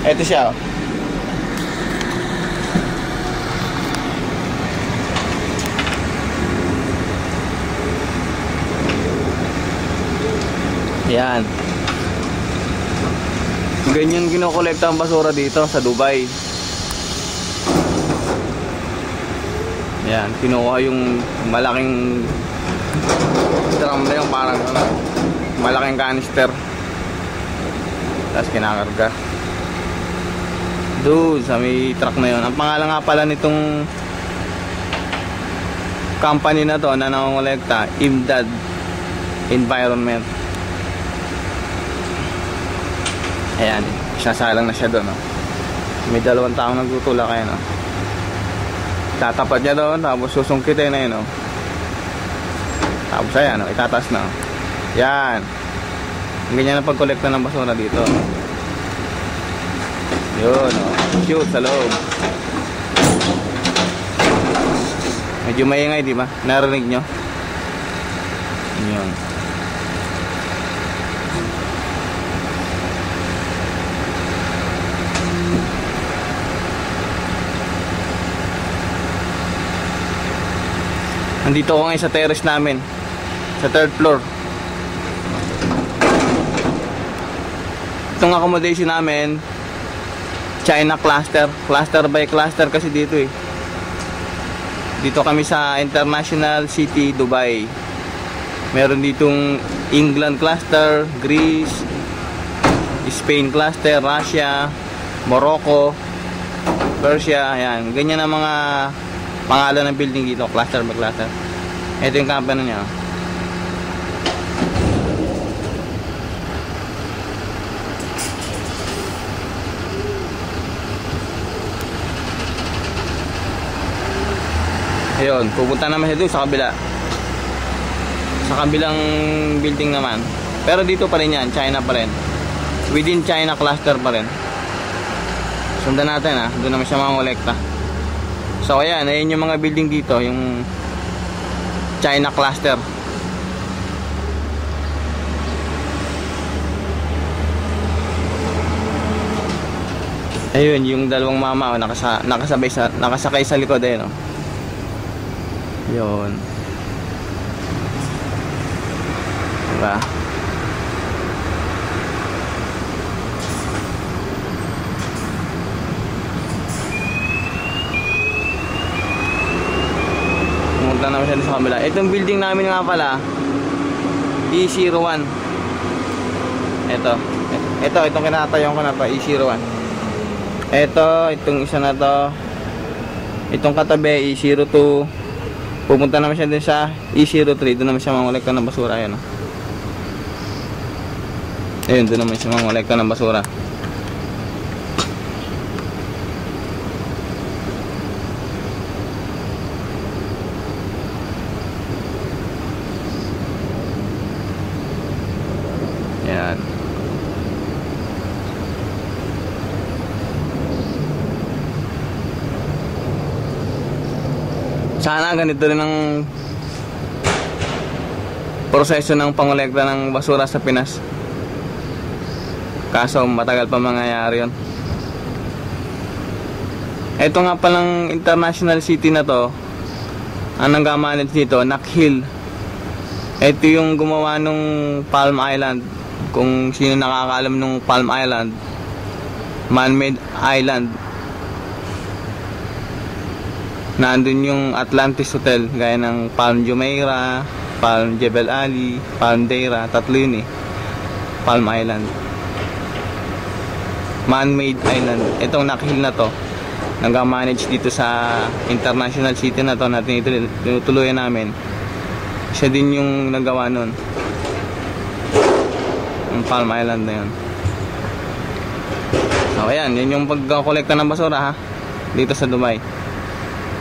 Ito siya, oh. Yan. Ganyan kinokolekta ang basura dito sa Dubai. Yan, kinuha yung malaking drum na yung parang malaking canister. Tapos kinakarga doon sa may truck na yun. Ang pangalan nga pala nitong company na to na nangongolekta, Imdad Environment. Ayan, sasalang na siya doon, no? May 2 taong nagtutulak kayo, no? Tatapat niya doon, tapos susungkitin na yun, no? Tapos ayan, no? Itataas na, no? Yan. Ganyan ang pagkolekta ng basura dito. Yun, no? Shoot sa loob. Medyo maingay, di ba? Narinig nyo? Yun. Nandito ako ngayon sa terrace namin, sa 3rd floor. Itong accommodation namin, China cluster. Cluster by cluster kasi dito eh. Dito kami sa International City, Dubai. Meron ditong England cluster, Greece, Spain cluster, Russia, Morocco, Persia. Ayan, ganyan ang mga pangalan ng building dito, cluster by cluster. Ito yung company niya. Ayun, pupunta naman siya doon sa kabila. Sa kabilang building naman. Pero dito pa rin yan, China pa rin. Within China cluster pa rin. Sundan natin, ha. Doon naman siya mangolekta. So ayan, ayun yung mga building dito, yung China cluster. Ayun, yung 2 mama, oh, nakasakay sa likod eh, no? Yun. Diba? Pumunta naman siya sa kabila. Itong building namin nga pala, E01. Itong kinatayon ko na to, E01. Itong isa na to, itong katabi, E02. Pupunta naman siya din sa E03. Doon naman siya mangolekta ng basura. Ayan, oh. Ayun, doon naman siya mangolekta ng basura. Ayan. Sana ganito rin ang proseso ng pangolekta ng basura sa Pinas. Kaso matagal pa mangyayari yun. Ito nga palang international city na to, ang nanggamanit dito, Nakheel. Ito yung gumawa nung Palm Island. Kung sino nakakaalam nung Palm Island, man-made island. Nandun yung Atlantis Hotel, gaya ng Palm Jumeirah, Palm Jebel Ali, Palm Deira, 3 yun eh. Palm Island, man-made island. Itong Nakheel na to, nag-manage dito sa international city na to na tinutuluyan namin. Siya din yung nagawa nun, yung Palm Island na yun. So ayan, yun yung pagkolekta ng basura, ha, dito sa Dubai.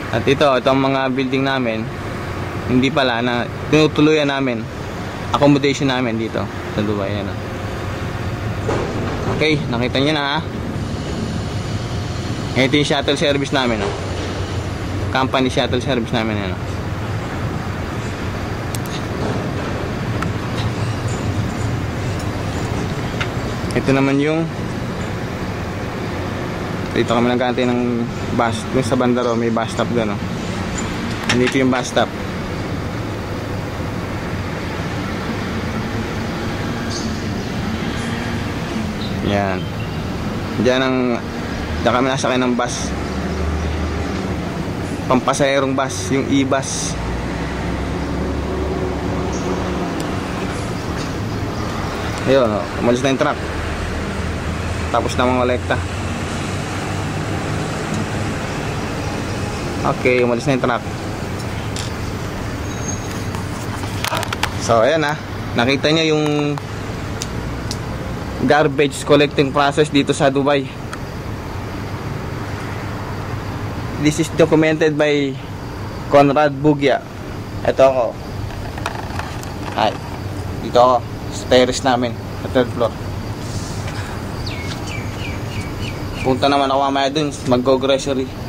At itong mga building namin, hindi pala, na tinutuluyan namin, accommodation namin dito sa Dubai. Yan. Okay, nakita nyo na, ha. Ito yung shuttle service namin, ha. Company shuttle service namin. Yan, ha. Ito naman yung Dito kami nag-aantay ng bus. Dun sa Bandaro, may bus stop doon. Oh. Nandito yung bus stop. Yan. Diyan kami nasakay ng bus. Pampasaherong bus, yung e-bus. Ayun, oh, umalis na yung truck. Tapos na mga kolekta. Okay, umalis na yung truck. So, ayan ah. Nakita nyo yung garbage collecting process dito sa Dubai. This is documented by Conrad Bugya. Ito ako. Hi. Dito ako. Sa terrace namin. Sa third floor. Punta naman ako mamaya dun. Mag-go grocery.